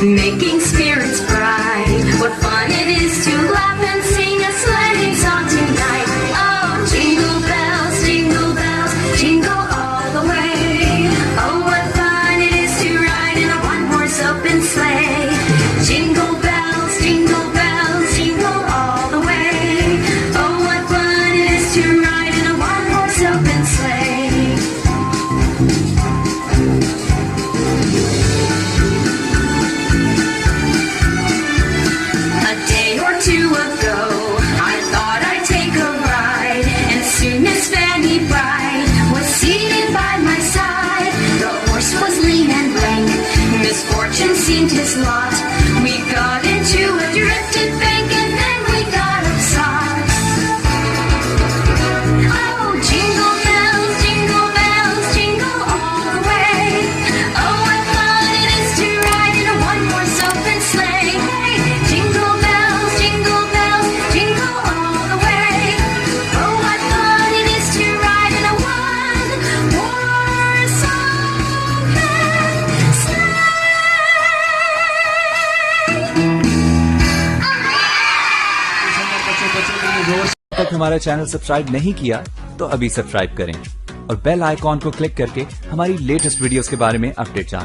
Making spirits bright. What fun it is to laugh and sing a sleighing song tonight. Oh, jingle bells, jingle all the way. Oh, what fun it is to ride in a one-horse open sleigh. Jingle bells, jingle all the way. Oh, what fun it is to ride in a one-horse open sleigh. Two ago, I thought I'd take a ride, and soon Miss Fanny Bright was seated by my side. The horse was lean and lank, misfortune seemed his lot. We got into a drifted bank, and then we got upside. Oh, jingle bells, jingle all the way. Oh, what fun it is to ride in a one-horse open sleigh. Hey, jingle all the way. Oh, what fun it is to ride in a one-horse open sleigh. तक हमारा channel subscribe नहीं किया तो अभी subscribe करें और bell icon को click करके हमारी लेटेस्ट वीडियोस के बारे में अपडेट जानें।